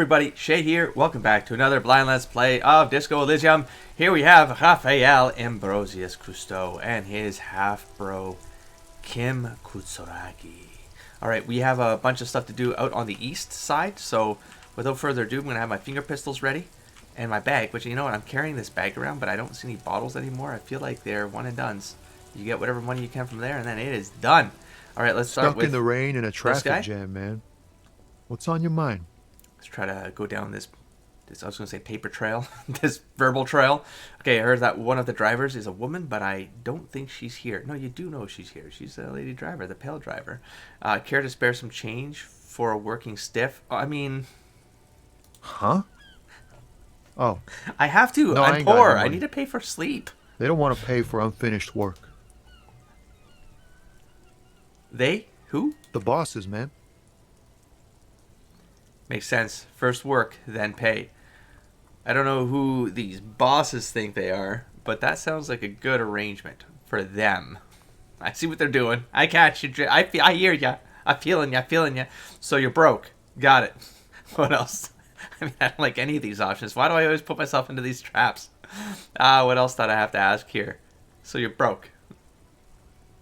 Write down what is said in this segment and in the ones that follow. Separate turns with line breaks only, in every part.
everybody, Shay here. Welcome back to another blind let's play of Disco Elysium. Here we have Rafael Ambrosius Cousteau and his half-bro Kim Kutsuragi. Alright, we have a bunch of stuff to do out on the east side, so without further ado, I'm going to have my finger pistols ready and my bag, which, you know what, I'm carrying this bag around, but I don't see any bottles anymore. I feel like they're one and dones. You get whatever money you can from there, and then it is done. Alright, let's start with
stuck in the rain in a traffic jam, man. What's on your mind?
Let's try to go down this I was going to say paper trail, this verbal trail. Okay, I heard that one of the drivers is a woman, but I don't think she's here. No, you do know she's here. She's a lady driver, the pale driver. Care to spare some change for a working stiff? I mean...
Huh? Oh.
I have to.
No,
I'm poor. I need to pay for sleep.
They don't want to pay for unfinished work.
They? Who?
The bosses, man.
Makes sense. First work, then pay. I don't know who these bosses think they are, but that sounds like a good arrangement for them. I see what they're doing. I catch you. I hear you. I'm feeling you. So you're broke. Got it. What else? I mean, I don't like any of these options. Why do I always put myself into these traps? What else did I have to ask here? So you're broke.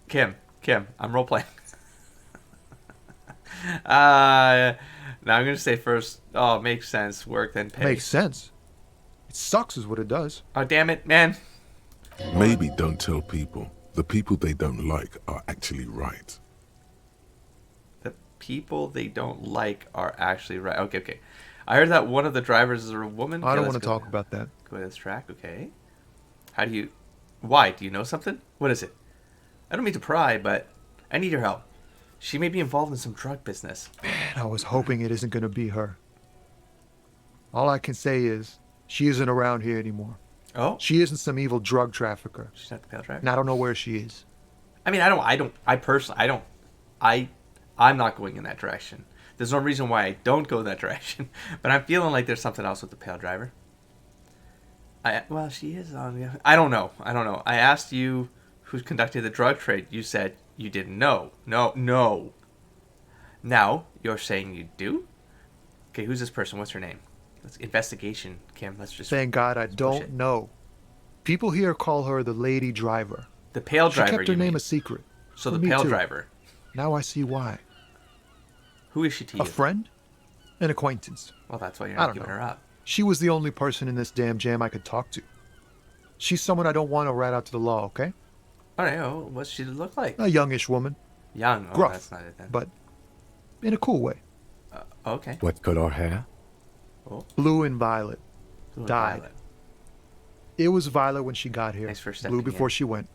Kim, I'm role-playing. Now I'm going to say first, makes sense. Work, then pay.
Makes sense. It sucks is what it does.
Oh, damn it, man.
Maybe don't tell people. The people they don't like are actually right.
The people they don't like are actually right. Okay. I heard that one of the drivers is a woman.
I don't want to talk about that.
Go to this track, okay. Why? Do you know something? What is it? I don't mean to pry, but I need your help. She may be involved in some drug business.
Man, I was hoping it isn't going to be her. All I can say is, she isn't around here anymore.
Oh?
She isn't some evil drug trafficker.
She's not the pale driver?
And I don't know where she is.
I mean, I'm not going in that direction. There's no reason why I don't go that direction. But I'm feeling like there's something else with the pale driver. Well, she is on... I don't know. I asked you who's conducting the drug trade. You said you didn't know. No. Now, you're saying you do? Okay, who's this person? What's her name? Let's investigation, Kim. Let's just...
Thank God I don't know. People here call her the lady driver.
The pale driver,
she kept her name a secret.
So the pale driver.
Now I see why.
Who is she to you?
A friend? An acquaintance.
Well, that's why you're not giving her up.
She was the only person in this damn jam I could talk to. She's someone I don't want to rat out to the law, okay?
All right, what's she look like?
A youngish woman.
Young? Oh,
gruff,
that's not it then.
But in a cool way.
Okay.
What color hair?
Oh.
Blue and violet.
Blue and
Died.
violet.
It was violet when she got here.
Thanks for stepping
Blue before
in.
she went.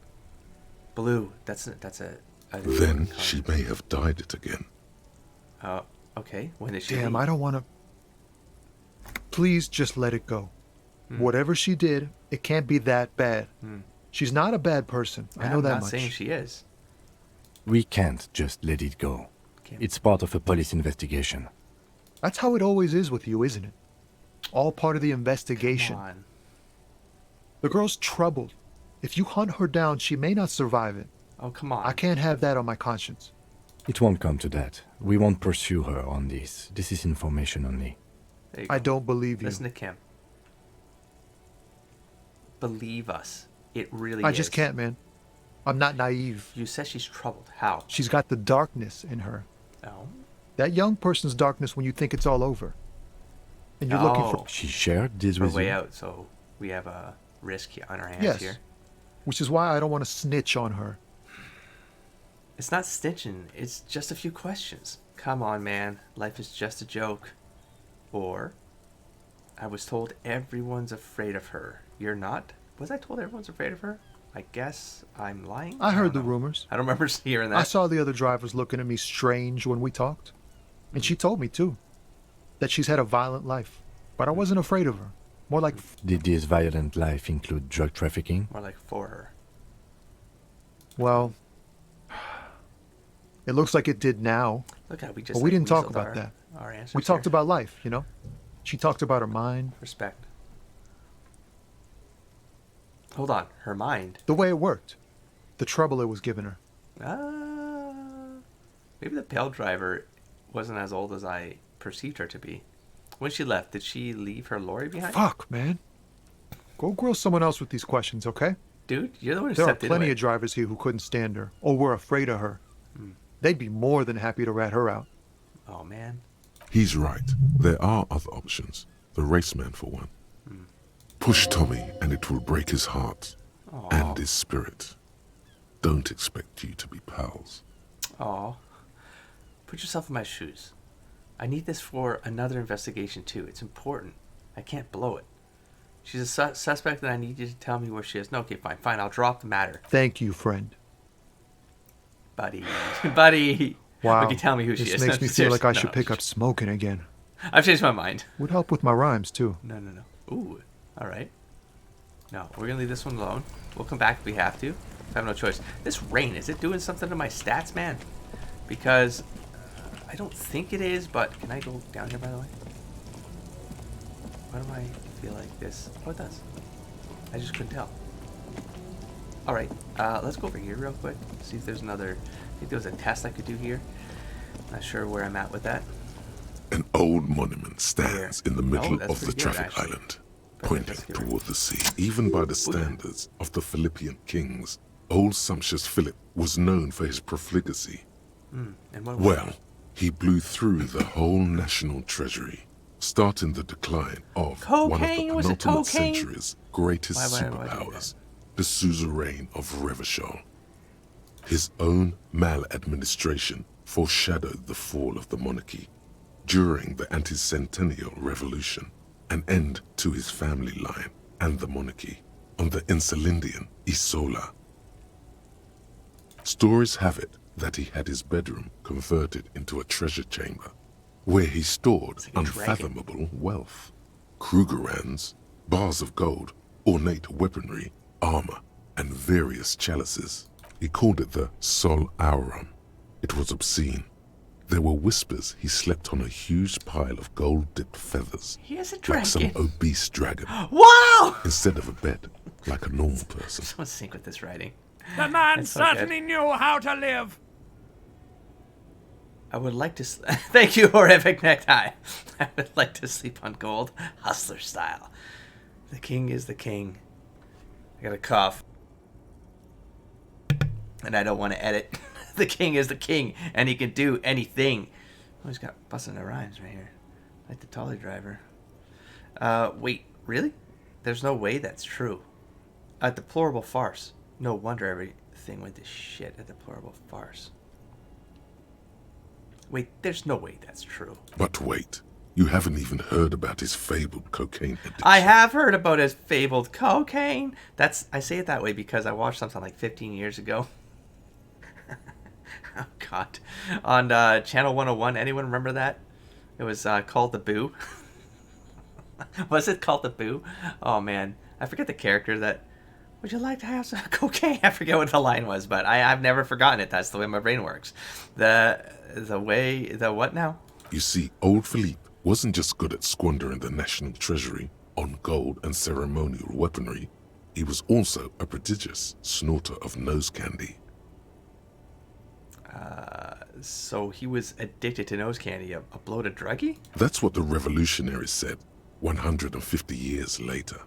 Blue. That's a
Then she may have dyed it again.
Okay. When did she
Damn,
leave?
I don't want to... Please just let it go. Whatever she did, it can't be that bad. She's not a bad person. I know that
I'm not
much.
saying she is.
We can't just let it go.
Okay.
It's part of a police investigation.
That's how it always is with you, isn't it? All part of the investigation.
Come on.
The girl's troubled. If you hunt her down, she may not survive it.
Oh, come on.
I can't have that on my conscience.
It won't come to that. We won't pursue her on this. This is information only.
There you
I
go.
don't believe you.
Listen to Kim. Believe us. It really
I
is.
just can't, man. I'm not naive.
You said she's troubled. How?
She's got the darkness in her.
Oh.
That young person's darkness when you think it's all over. And you're looking for...
She shared this
We're
with
way
you?
out, so we have a risk on our hands
Yes.
here.
Which is why I don't want to snitch on her.
It's not stitching. It's just a few questions. Come on, man. Life is just a joke. Or, I was told everyone's afraid of her. You're not? Was I told everyone's afraid of her? I guess I'm lying.
I heard
don't
the
know.
rumors.
I don't remember hearing that.
I saw the other drivers looking at me strange when we talked. And she told me, too, that she's had a violent life. But I wasn't afraid of her. More like...
Did this violent life include drug trafficking?
More like for her.
Well, it looks like it did now.
Look how we just...
But we didn't talk
weaseled
about that.
Our answers
We talked
here.
about life, you know? She talked about her mind,
Respect. Hold on. Her mind.
the way it worked, the trouble it was giving her.
Maybe the pale driver wasn't as old as I perceived her to be. When she left, did she leave her lorry behind?
Fuck, man. Go grill someone else with these questions, okay?
Dude, you're the one who
There are
stepped into
plenty
it.
of drivers here who couldn't stand her or were afraid of her. They'd be more than happy to rat her out.
Oh, man.
He's right. There are other options. The raceman, for one. Push Tommy, and it will break his heart and his spirit. Don't expect you to be pals.
Aw. Put yourself in my shoes. I need this for another investigation, too. It's important. I can't blow it. She's a suspect, and I need you to tell me where she is. No, okay, fine. I'll drop the matter.
Thank you, friend.
Buddy. Buddy.
Wow.
Okay, tell me who she
this
is.
makes
No,
me feel like I
seriously,
should
no.
pick up smoking again.
I've changed my mind.
Would help with my rhymes, too.
No. Ooh, all right. No, we're going to leave this one alone. We'll come back if we have to. I have no choice. This rain, is it doing something to my stats, man? Because I don't think it is, but can I go down here, by the way? Why do I feel like this? Oh, it does. I just couldn't tell. All right, let's go over here real quick. See if there's another... I think there was a test I could do here. Not sure where I'm at with that.
An old monument stands in the middle
that's
of the
pretty good,
traffic
actually.
island,
Perfect,
pointing
let's get
toward the sea. Even by the standards of the Philippian kings, old sumptuous Philip was known for his profligacy.
And what
Well, he blew through the whole national treasury, starting the decline of one of
Cocaine?
the
Was it
penultimate
cocaine?
century's greatest
Why do you
superpowers, the suzerain of Revachol. His own maladministration foreshadowed the fall of the monarchy during the anti-centennial revolution, an end to his family line and the monarchy on the Insulindian Isola. Stories have it that he had his bedroom converted into a treasure chamber, where he stored
like a dragon.
unfathomable wealth. Krugerrands, bars of gold, ornate weaponry, armor, and various chalices. He called it the Sol Aurum. It was obscene. There were whispers he slept on a huge pile of gold-dipped feathers,
He is a
like some
dragon.
obese dragon,
Wow!
instead of a bed, like a normal person.
Someone sync with this writing.
The man
That's so good.
certainly knew how to live.
I would like to... Thank you, horrific necktie. I would like to sleep on gold, hustler style. The king is the king. I got a cough. And I don't want to edit. The king is the king, and he can do anything. Oh, he's got busting the rhymes right here. Like the trolley driver. Wait, really? There's no way that's true. A deplorable farce. No wonder everything went to shit. A deplorable farce. Wait, there's no way that's true.
But wait, you haven't even heard about his fabled cocaine addiction.
I have heard about his fabled cocaine. I say it that way because I watched something like 15 years ago. Oh, God. On Channel 101. Anyone remember that? It was called The Boo. Was it called The Boo? Oh, man. I forget the character that... Would you like to have some cocaine? I forget what the line was, but I've never forgotten it. That's the way my brain works. The what now?
You see, old Philippe wasn't just good at squandering the national treasury on gold and ceremonial weaponry. He was also a prodigious snorter of nose candy.
So he was addicted to nose candy, a bloated druggie?
That's what the revolutionaries said 150 years later.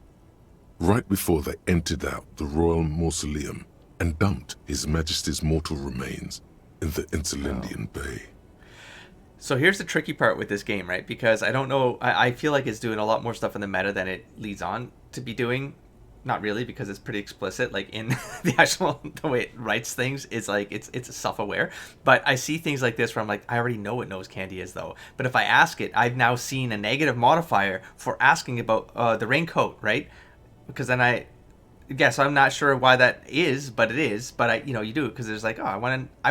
Right before they emptied out the royal mausoleum and dumped His Majesty's mortal remains in the Insulindian Bay.
So here's the tricky part with this game, right? Because I don't know, I feel like it's doing a lot more stuff in the meta than it leads on to be doing. Not really, because it's pretty explicit. Like in the actual, the way it writes things, it's like, it's self-aware. But I see things like this where I'm like, I already know what nose candy is though. But if I ask it, I've now seen a negative modifier for asking about the raincoat, right? Because then I guess I'm not sure why that is, but it is. But you do it because there's like, oh, I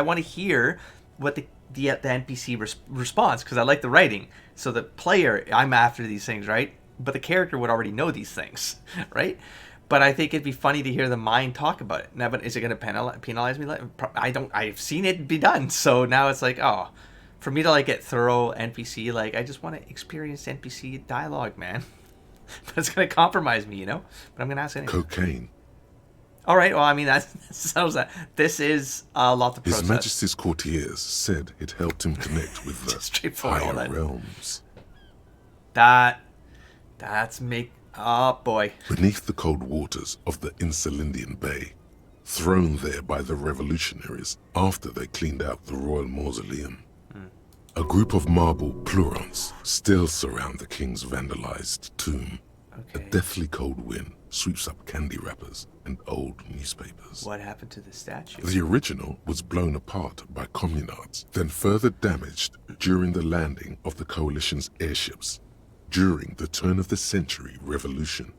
want to hear what the NPC response, because I like the writing. So the player, I'm after these things, right? But the character would already know these things, right? But I think it'd be funny to hear the mind talk about it. Now, but is it going to penalize me? I've seen it be done. So now it's like, oh, for me to like get thorough NPC, like I just want to experience NPC dialogue, man. But it's going to compromise me, But I'm going to ask anyway.
Cocaine.
All right. Well, I mean, that settles that. This is a lot to process.
His Majesty's courtiers said it helped him connect with the
Straightforward, all
higher
that.
realms.
That's make. Oh boy.
Beneath the cold waters of the Insulindian Bay, thrown there by the revolutionaries after they cleaned out the royal mausoleum, a group of marble pleurons still surround the king's vandalized tomb. A
Okay.
deathly cold wind sweeps up candy wrappers and old newspapers.
What happened to the statue?
The original was blown apart by communards, then further damaged during the landing of the coalition's airships during the turn-of-the-century revolution,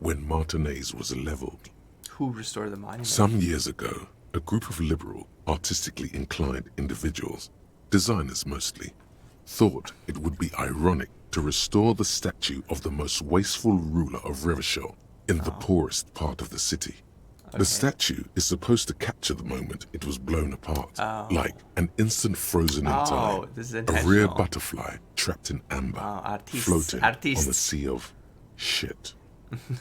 when Martinez was leveled.
Who restored the monument?
Some years ago, a group of liberal, artistically inclined individuals, designers mostly, thought it would be ironic to restore the statue of the most wasteful ruler of Revachol in the poorest part of the city. The statue is supposed to capture the moment it was blown apart, like an instant frozen in time,
this is
a
intentional.
rare butterfly trapped in amber,
artistes.
floating on the
Artistes.
sea of shit.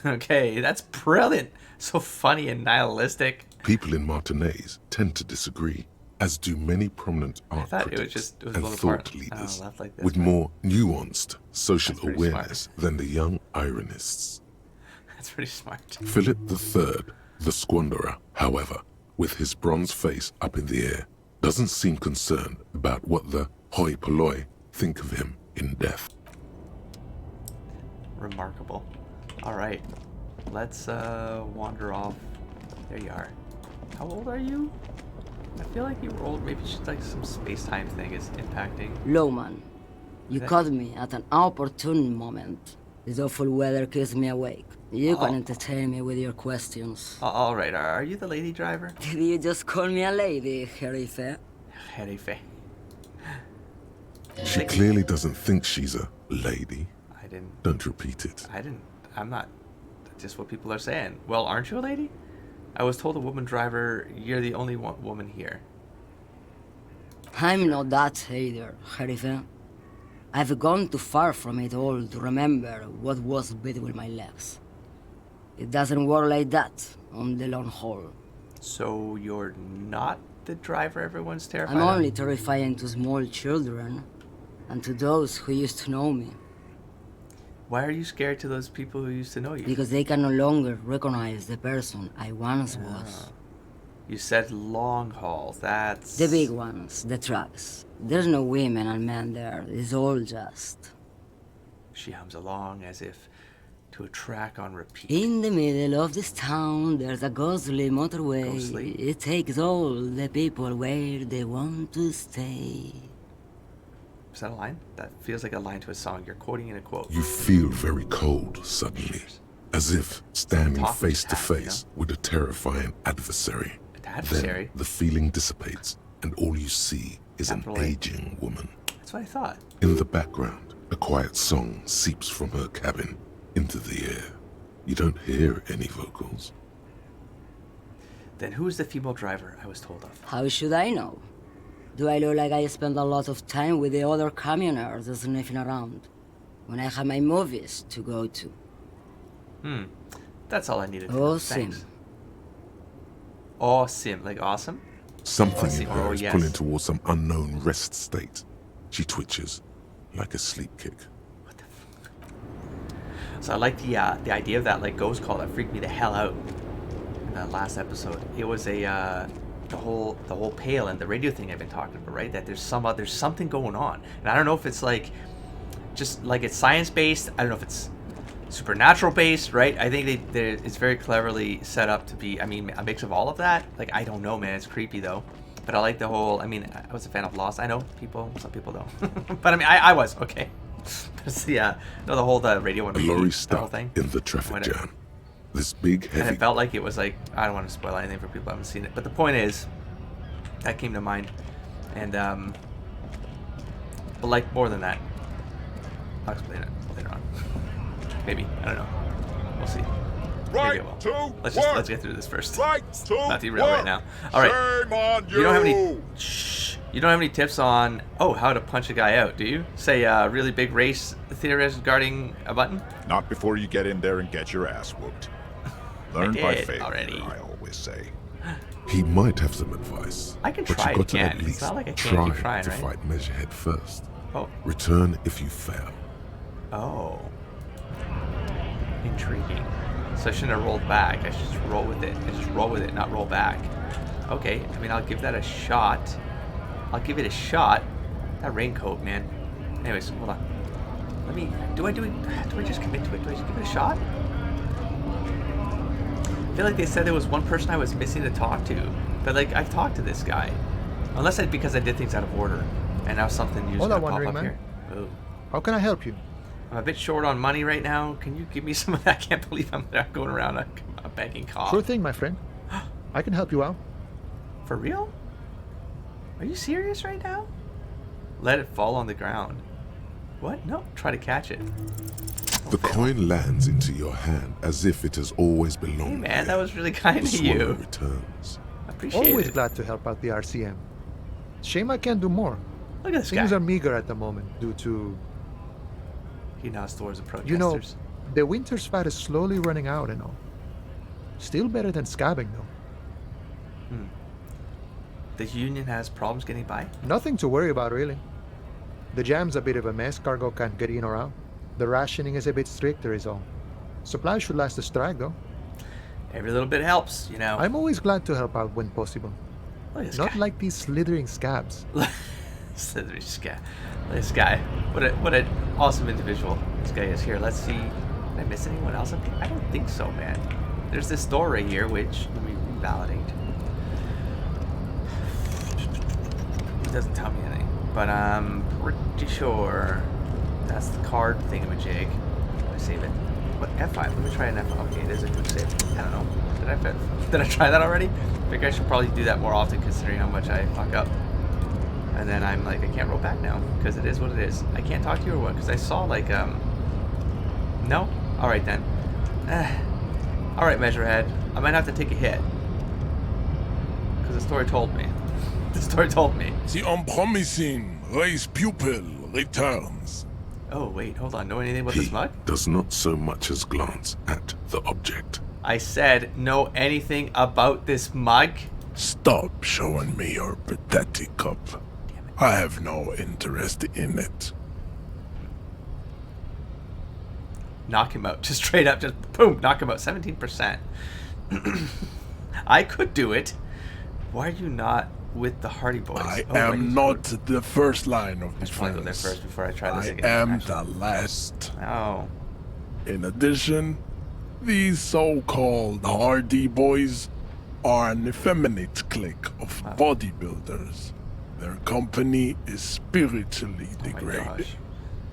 Okay, that's brilliant. So funny and nihilistic.
People in Martinez tend to disagree, as do many prominent art
thought it was
critics
just- it was
and
blown
thought
apart.
leaders
left like this,
with
right?
more nuanced social
That's pretty
awareness than the young ironists.
That's pretty smart.
Philip III, the squanderer, however, with his bronze face up in the air, doesn't seem concerned about what the hoi polloi think of him in death.
Remarkable. All right, let's wander off. There you are. How old are you? I feel like you were old. Maybe just like some space-time thing is impacting.
Lowman, you
Okay.
caught me at an opportune moment. This awful weather keeps me awake. You can entertain me with your questions.
All right. Are you the lady driver?
Did you just call me a lady, Jerife?
Jerife.
She clearly doesn't think she's a lady.
I didn't.
Don't repeat it.
I'm not. That's just what people are saying. Well, aren't you a lady? I was told a woman driver. You're the only woman here.
I'm not that either, Jerife. I've gone too far from it all to remember what was between my legs. It doesn't work like that on the long haul.
So you're not the driver everyone's terrified
I'm
of?
only terrifying to small children and to those who used to know me,
Why are you scared to those people who used to know you?
because they can no longer recognize the person I once was.
You said long haul. That's...
The big ones, the trucks. There's no women and men there. It's all just.
She hums along as if to a track on repeat.
In the middle of this town, there's a ghostly motorway.
Ghostly?
It takes all the people where they want to stay.
Is that a line? That feels like a line to a song. You're quoting in a quote.
You feel very cold suddenly, as if standing
Talking
face to
tap, you
face with a terrifying adversary.
An adversary?
Then the feeling dissipates, and all you see is an
Capital A.
aging woman.
That's what I thought.
In the background, a quiet song seeps from her cabin into the air. You don't hear any vocals.
Then who is the female driver I was told of?
How should I know? Do I look like I spend a lot of time with the other communers sniffing around when I have my movies to go to?
That's all I needed to know.
Awesome.
Thanks. Awesome. Like awesome?
Something in
Oh,
her is
yes.
pulling towards some unknown rest state. She twitches like a sleep kick.
So I like the idea of that like ghost call that freaked me the hell out in that last episode. It was a the whole Pale and the radio thing I've been talking about, right? That there's something going on, and I don't know if it's like just like it's science based. I don't know if it's supernatural based, right? I think it's very cleverly set up to be. I mean, a mix of all of that. Like I don't know, man. It's creepy though. But I like the whole. I mean, I was a fan of Lost. I know some people don't, but I mean, I was okay. It's the the radio one.
A lorry
the whole
stopped
thing.
in the traffic
Whatever.
jam. This big,
And
heavy
it felt like it was like, I don't want to spoil anything for people who haven't seen it, but the point is, that came to mind, and but like more than that, I'll explain it later on. Maybe, I don't know. We'll see. Maybe I will. Let's get through this first. Not derail right now. All right.
Shame on you.
You don't have any. Shh. You don't have any tips on how to punch a guy out, do you? Say really big race theorist guarding a button.
Not before you get in there and get your ass whooped. Learn by
did
failure,
already.
I always say.
He might have some advice.
I can
but
try
you got to
again.
at
It's
least
not like I can't
try
keep trying,
to
right?
fight Measurehead first.
Oh,
Return if you fail.
Oh. Intriguing. So I shouldn't have rolled back. I should just roll with it. I just roll with it, not roll back. Okay, I mean, I'll give that a shot. I'll give it a shot. That raincoat, man. Anyways, hold on. Let me... Do I just commit to it? Do I just give it a shot? I feel like they said there was one person I was missing to talk to. But, like, I've talked to this guy. Unless because I did things out of order. And now something usually
Hold
gonna
on,
pop
wandering
up
man.
here. Oh.
How can I help you?
I'm a bit short on money right now. Can you give me some of that? I can't believe I'm going around a begging cop.
Sure thing, my friend. I can help you out.
For real? Are you serious right now? Let it fall on the ground. What? No, try to catch it.
The coin lands into your hand as if it has always belonged.
Hey man,
there.
that was really kind
The
of
swallow
you.
returns.
I appreciate
Always
it.
glad to help out the RCM. Shame I can't do more.
Look at this
Things
guy.
are meager at the moment due to,
He nods towards the protesters.
you know, the winter's fat is slowly running out and all. Still better than scabbing though.
The union has problems getting by?
Nothing to worry about really. The jam's a bit of a mess, cargo can't get in or out. The rationing is a bit stricter is all. Supplies should last the strike though.
Every little bit helps, you know.
I'm always glad to help out when possible.
Look at this
Not
guy.
like these slithering scabs.
Slithery guy. Look at this guy. What an awesome individual this guy is. Here, let's see. Did I miss anyone else? I don't think so, man. There's this door right here, which let me revalidate. It doesn't tell me anything, but I'm pretty sure that's the card thingamajig. I save it. What F5? Let me try an F5. Okay, it is a quick save. I don't know. Did I try that already? I think I should probably do that more often, considering how much I fuck up. And then I'm like, I can't roll back now because it is what it is. I can't talk to you or what? Because I saw like no. All right then. All right, Measurehead. I might have to take a hit because the story told me. The story told me.
The unpromising race pupil returns.
Oh wait, hold on. Know anything about
He
this mug?
does not so much as glance at the object.
I said know anything about this mug.
Stop showing me your pathetic cup.
Damn it.
I have no interest in it.
Knock him out. Just straight up. Just boom. Knock him out. 17%. I could do it. Why are you not with the Hardy Boys?
I
Oh, wait,
am not the first line of
I just want to go there
defense.
first before I try this
I
again.
am
actually.
the last.
Oh.
In addition, these so-called Hardy Boys are an effeminate clique of bodybuilders. Their company is spiritually
Oh my
degraded.
gosh.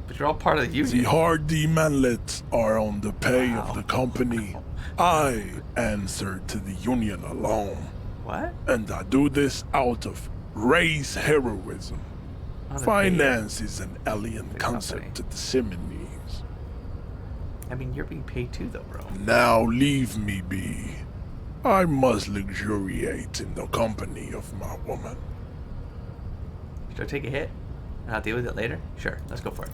But you're all part of the
The
union.
Hardy manlets are on the pay
Wow.
of the company. I answer to the union alone.
What?
And I do this out of race heroism.
On the
Finance is an alien
The
concept
company.
to the Simonese.
I mean, you're being paid too, though, bro.
Now leave me be. I must luxuriate in the company of my woman.
Should I take a hit and I'll deal with it later? Sure, let's go for it.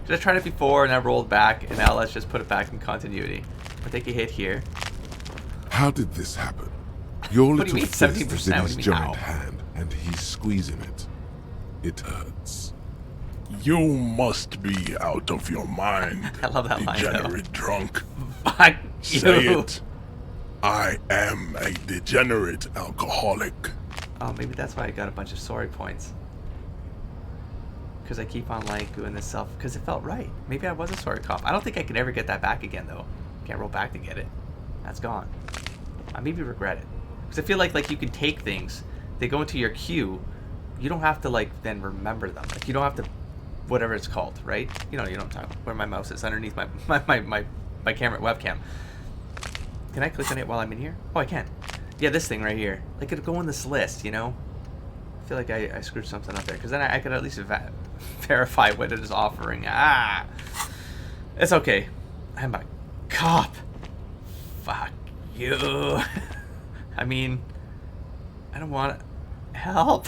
Should I tried it before and I rolled back, and now let's just put it back in continuity. I'll take a hit here.
How did this happen? Your
What do you
little
mean,
fist
17%?
is in
What
his
do you mean,
giant
how?
hand, and he's squeezing it. It hurts.
You must be out of your mind.
I love that line, though.
Degenerate drunk.
Fuck
Say
you.
it. I am a degenerate alcoholic.
Oh, maybe that's why I got a bunch of sorry points. Because I keep on like doing this self, because it felt right. Maybe I was a sorry cop. I don't think I can ever get that back again, though. Can't roll back to get it. That's gone. I maybe regret it. Because I feel like you can take things, they go into your queue, you don't have to like then remember them. Like you don't have to, whatever it's called, right? You know what I'm talking about. Where my mouse is underneath my camera webcam. Can I click on it while I'm in here? Oh, I can. Yeah, this thing right here. Like it'll go on this list, you know? I feel like I screwed something up there. Because then I could at least verify what it is offering. Ah! It's okay. I'm a cop. Fuck you. I mean, I don't want to help.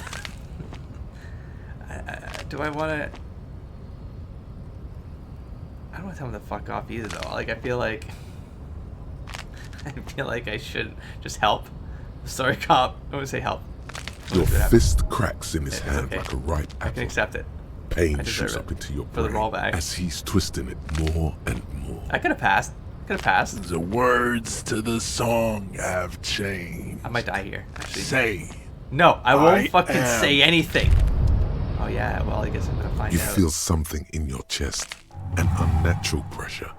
Do I want to... I don't want to tell him to fuck off either, though. Like, I feel like I should just help. Sorry, cop. I want to say help.
Your
What happens?
fist cracks in his
It's
hand
okay.
like a ripe
I can
apple.
accept it.
Pain
I deserve
shoots
it.
up into your
For the
brain
rollback.
as he's twisting it more and more.
I could have passed.
The words to the song have changed.
I might die here, actually.
Say,
No, I won't
I
fucking
am-
say anything. Oh yeah, well I guess I'm gonna find
You
out.
feel something in your chest, an unnatural pressure.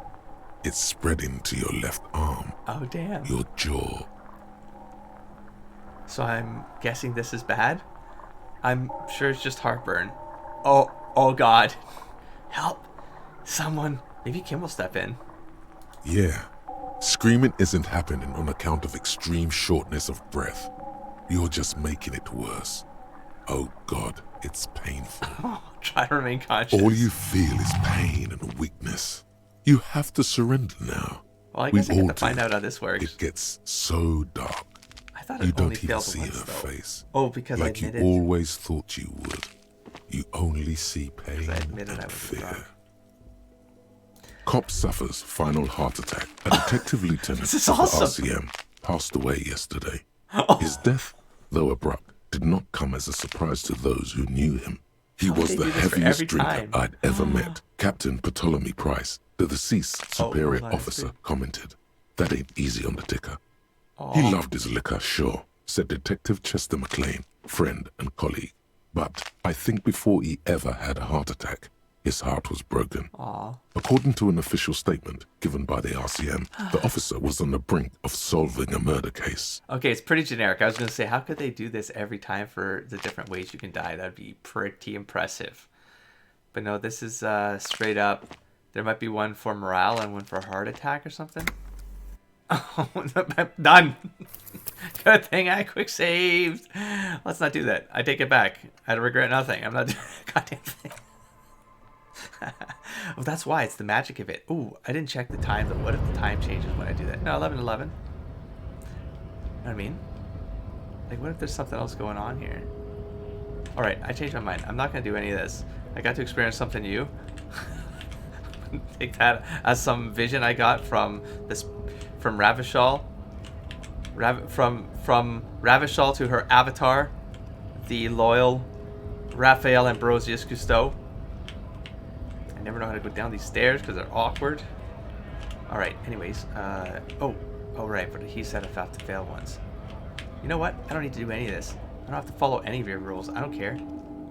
It's spreading to your left arm,
Oh damn.
your jaw.
So I'm guessing this is bad? I'm sure it's just heartburn. Oh god. Help. Someone. Maybe Kim will step in.
Yeah, screaming isn't happening on account of extreme shortness of breath. You're just making it worse. Oh God, it's painful.
Try to remain conscious.
All you feel is pain and weakness. You have to surrender now.
Well, I
We
guess I get
all
to find
do.
out how this works.
It gets so dark.
I thought
You
it only
don't even
failed
see
once,
her
though.
face.
Oh, because
Like
I
you
admitted.
always thought you would. You only see pain
I admitted I
and
was
fear.
wrong.
Cop suffers final heart attack. A detective lieutenant
This is
of the
awesome.
RCM passed away yesterday.
Oh.
His death, though abrupt, did not come as a surprise to those who knew him. He
How would
was
they
the
do this for
heaviest
every
drinker
time?
I'd ever met. Captain Ptolemy Price, the deceased superior
hold on,
officer,
let's see.
commented, "That ain't easy on the ticker."
Oh.
He loved his liquor, sure, said Detective Chester McLean, friend and colleague. But I think before he ever had a heart attack, his heart was broken.
Aw.
According to an official statement given by the RCM, the officer was on the brink of solving a murder case.
Okay, it's pretty generic. I was going to say, how could they do this every time for the different ways you can die? That'd be pretty impressive. But no, this is straight up. There might be one for morale and one for heart attack or something. Oh, done. Good thing I quick saved. Let's not do that. I take it back. I regret nothing. I'm not doing a goddamn thing. Well, that's why. It's the magic of it. Ooh, I didn't check the time, but what if the time changes when I do that? No, 11:11. You know what I mean? Like, what if there's something else going on here? Alright, I changed my mind. I'm not going to do any of this. I got to experience something new. Take that as some vision I got from this, from Ravishal. From Ravishal to her avatar, the loyal Raphael Ambrosius Cousteau. I never know how to go down these stairs because they're awkward. Alright, anyways. Oh, right, but he said if I have to fail once. You know what? I don't need to do any of this. I don't have to follow any of your rules. I don't care. I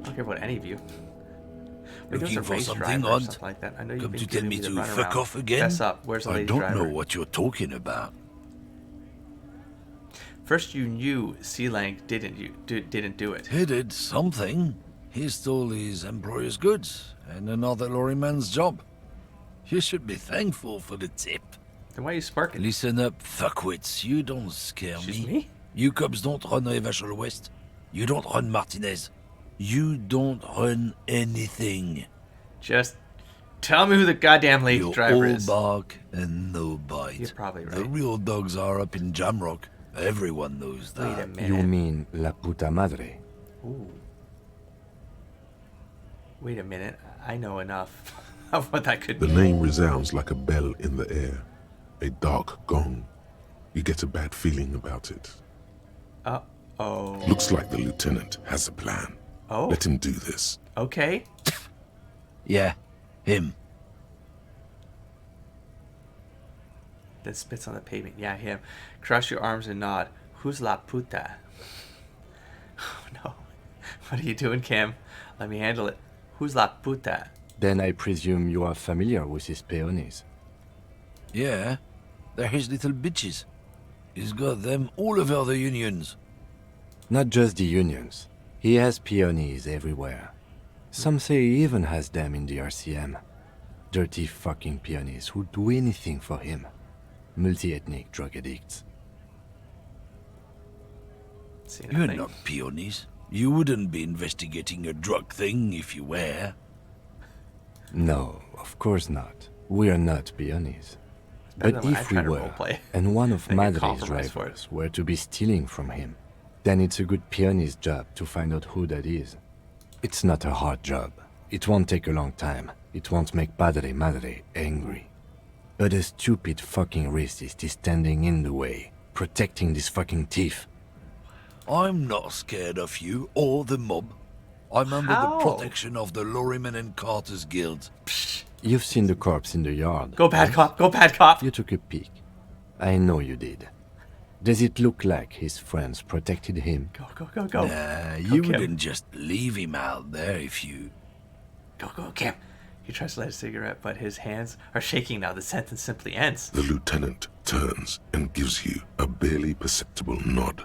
don't care about any of you. Wait, there was a
Looking for
race
something
driver or
odd?
something like that. I know you've
Come
been
to tell
giving
me
the
to
runaround.
fuck off again?
Fess up. Where's the
I
lady
don't
driver?
know what you're talking about.
First you knew Sealang didn't do it.
He did something. He stole his employer's goods and another lorryman's job. You should be thankful for the tip.
Then why are you sparking?
Listen up, fuckwits. You don't scare
Excuse
me.
me?
You cops don't run Revachol West. You don't run Martinez. You don't run anything.
Just tell me who the goddamn lady
You're
driver
all
is.
bark and no bite.
You're probably
The
right.
real dogs are up in Jamrock. Everyone knows
Wait a
that.
minute.
You mean La Puta Madre?
Ooh. Wait a minute. I know enough of what that could
The
be.
name resounds like a bell in the air, a dark gong. You get a bad feeling about it.
Uh-oh.
Looks like the lieutenant has a plan.
Oh.
Let him do this.
Okay.
Yeah, him.
Then spits on the pavement. Yeah, him. Cross your arms and nod. Who's la puta? Oh, no. What are you doing, Kim? Let me handle it. Who's la puta?
Then I presume you are familiar with his peonies.
Yeah, they're his little bitches. He's got them all over the unions.
Not just the unions. He has peonies everywhere. Some say he even has them in the RCM. Dirty fucking peonies who'd do anything for him. Multi-ethnic drug addicts.
See
You're
nothing.
not peonies. You wouldn't be investigating a drug thing if you were.
No, of course not. We are not peonies.
better
But
than when I
if we
try to
were,
roleplay.
and one of
I get
Madre's
compromised for it.
drivers were to be stealing from him, then it's a good peonist job to find out who that is. It's not a hard job. It won't take a long time. It won't make Padre Madre angry. But a stupid fucking racist is standing in the way, protecting this fucking thief.
I'm not scared of you or the mob. I'm under
How?
the protection of the Lorrymen and Carters Guild.
You've seen the corpse in the yard.
Go bad cop. Go bad cop.
You took a peek. I know you did. Does it look like his friends protected him?
Go.
You
Kim.
wouldn't just leave him out there if you...
Go, Kim. He tries to light a cigarette, but his hands are shaking now. The sentence simply ends.
The lieutenant turns and gives you a barely perceptible nod.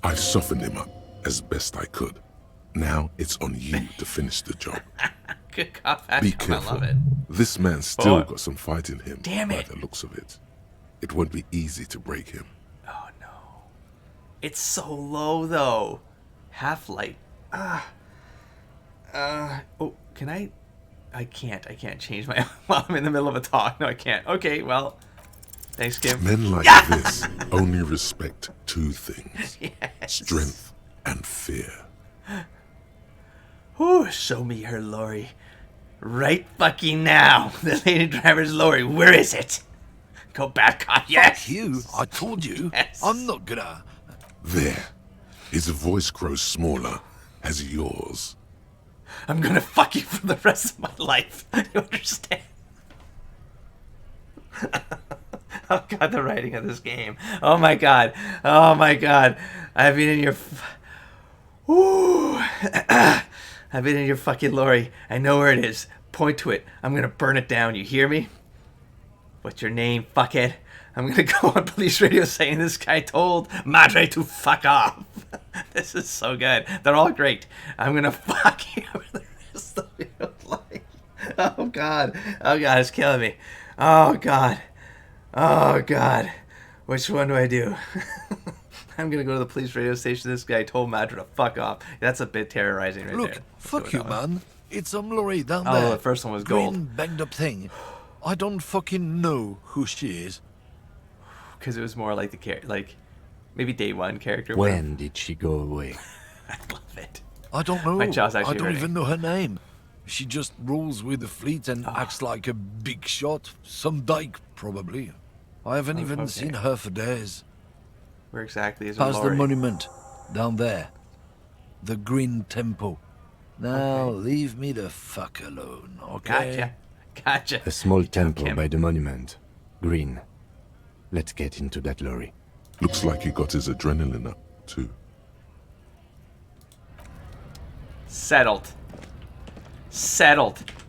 I softened him up as best I could. Now it's on you to finish the job.
Good cop, bad
Be
cop.
careful.
I love it.
This man's still
Boy.
got some fight in him.
Damn
by
it.
the looks of it. It won't be easy to break him.
Oh, no. It's so low, though. Half-light. Oh, can I... I can't change my... Well, I'm in the middle of a talk. No, I can't. Okay, well... Thanks, Kim.
Men like this only respect two things.
Yes.
Strength and fear.
Ooh, show me her lorry. Right fucking now. The lady driver's lorry. Where is it? Go back, cop. Yes.
Fuck you. I told you.
Yes.
I'm not gonna...
There. His voice grows smaller as yours.
I'm gonna fuck you for the rest of my life. You understand? Oh god, the writing of this game. Oh my god. I've been in your... Ooh. I've been in your fucking lorry. I know where it is. Point to it. I'm gonna burn it down. You hear me? What's your name, fuckhead? I'm gonna go on police radio saying this guy told Madre to fuck off. This is so good. They're all great. I'm gonna fuck you for the rest of your life. Oh god. It's killing me. Oh god. Which one do I do? I'm gonna go to the police radio station. This guy told Madra to fuck off. That's a bit terrorizing right
Look,
there. Let's
fuck
go
you,
with that one.
man. It's some lorry down
Oh,
there.
the first one was
Green,
gold.
banged up thing. I don't fucking know who she is.
Because it was more like the like maybe day one character.
When did she go away?
I love it.
I don't know.
My jaw's
I
actually
don't
hurting.
even know her name. She just rolls with the fleet and acts like a big shot. Some dyke, probably. I haven't even
okay.
seen her for days.
Where exactly is
Past the
Lorry?
monument. Down there. The Green Temple. Now, leave me the fuck alone, okay?
Gotcha.
A small temple
Kim.
by the monument. Green. Let's get into that lorry.
Looks like he got his adrenaline up, too.
Settled.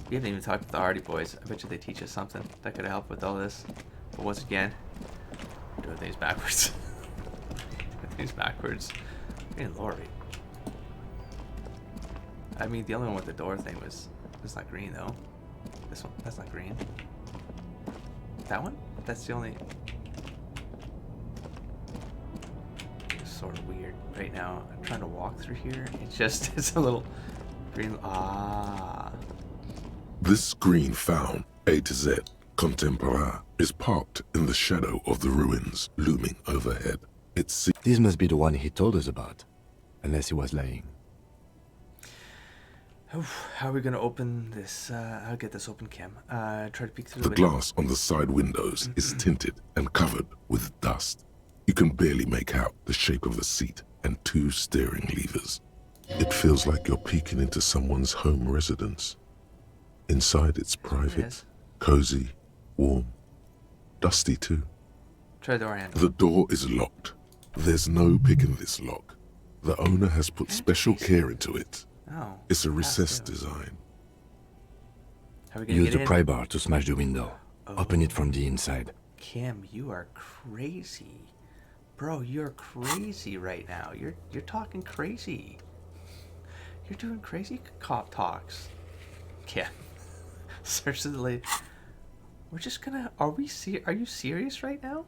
We haven't even talked to the Hardy Boys. I bet you they teach us something that could help with all this. But once again, doing things backwards. Hey, Lori. I mean, the only one with the door thing was... It's not green, though. This one, that's not green. That one? That's the only... It's sort of weird right now. I'm trying to walk through here. It's a little green... Ah.
This green found, A to Z, contemporaire, is parked in the shadow of the ruins looming overhead. It's
This must be the one he told us about. Unless he was lying.
How are we gonna open this? I'll get this open, Kim. Try to peek through
the
the window.
glass on the side windows is tinted and covered with dust. You can barely make out the shape of a seat and two steering levers. It feels like you're peeking into someone's home residence. Inside it's private,
Yes.
cozy, warm, dusty too.
Try the door handle.
The door is locked. There's no picking this lock. The owner has put special care into it.
Oh.
It's a
that's
recessed
good.
design.
How are we gonna
Use
get
the
in?
pry bar to smash the window. Open it from the inside.
Kim, you are crazy, bro. You're crazy right now. You're talking crazy. You're doing crazy cop talks. Kim, search the lady. We're just gonna. Are you serious right now?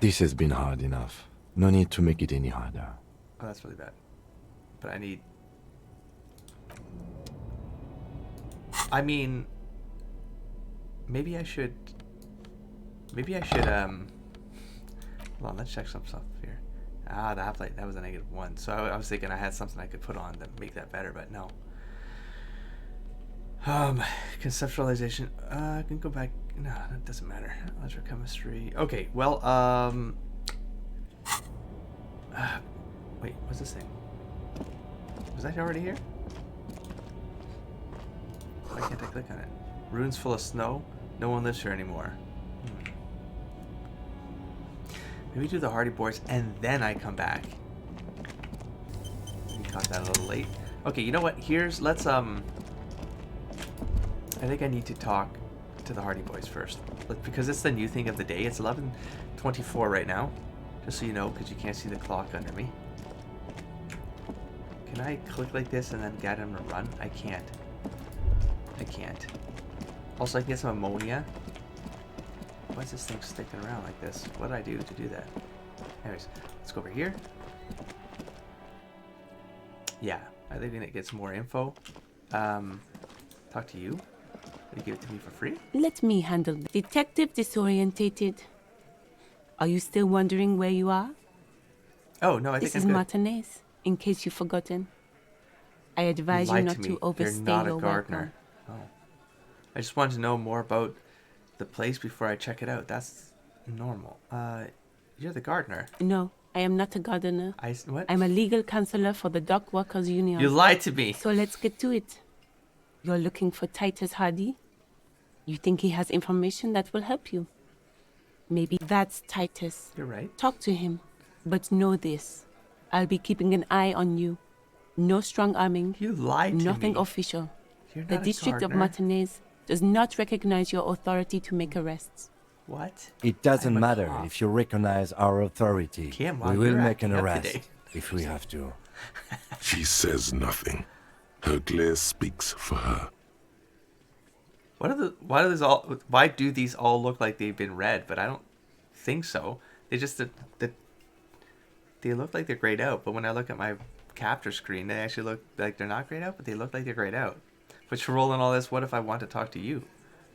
This has been hard enough. No need to make it any harder.
Oh, that's really bad. But I need... I mean... Maybe I should... Hold on, let's check some stuff here. Ah, the half-light, that was a -1. So I was thinking I had something I could put on to make that better, but no. Conceptualization. I can go back... No, that doesn't matter. Electrochemistry. Okay, well, Wait, what's this thing? Was that already here? Why can't I click on it? Ruins full of snow. No one lives here anymore. Maybe do the Hardy Boys and then I come back. We caught that a little late. Okay, you know what? Let's I think I need to talk to the Hardy Boys first. Because it's the new thing of the day. It's 11:24 right now. Just so you know, because you can't see the clock under me. Can I click like this and then get him to run? I can't. I can't. Also, I can get some ammonia. Why is this thing sticking around like this? What did I do to do that? Anyways, let's go over here. Yeah, I think we're gonna get some more info. Talk to you. Will you give it to me for free?
Let me handle it. Detective disorientated. Are you still wondering where you are?
Oh, no, I think
this
I'm
is
good.
Martinez, in case you've forgotten. I advise you
lied
not
to me.
to overstay
You're not
your
a gardener.
welcome.
Oh. I just wanted to know more about the place before I check it out. That's normal. You're the gardener.
No, I am not a gardener.
What?
I'm a legal counselor for the Dock Workers Union.
You lied to me.
So let's get to it. You're looking for Titus Hardy? You think he has information that will help you? Maybe that's Titus.
You're right.
Talk to him. But know this. I'll be keeping an eye on you. No strong arming.
You lied to me.
Nothing official.
You're
The
not a
District of
gardener.
Martinez does not recognize your authority to make arrests.
What?
It doesn't
I'm a
matter
cop.
if you recognize our authority.
Kim, wow,
we will
you're
make an
acting up
arrest
today.
if we have to.
She says nothing. Her glare speaks for her.
Why do these all look like they've been read? But I don't think so. They just they look like they're grayed out. But when I look at my capture screen, they actually look like they're not grayed out, but they look like they're grayed out. But for rolling all this, what if I want to talk to you,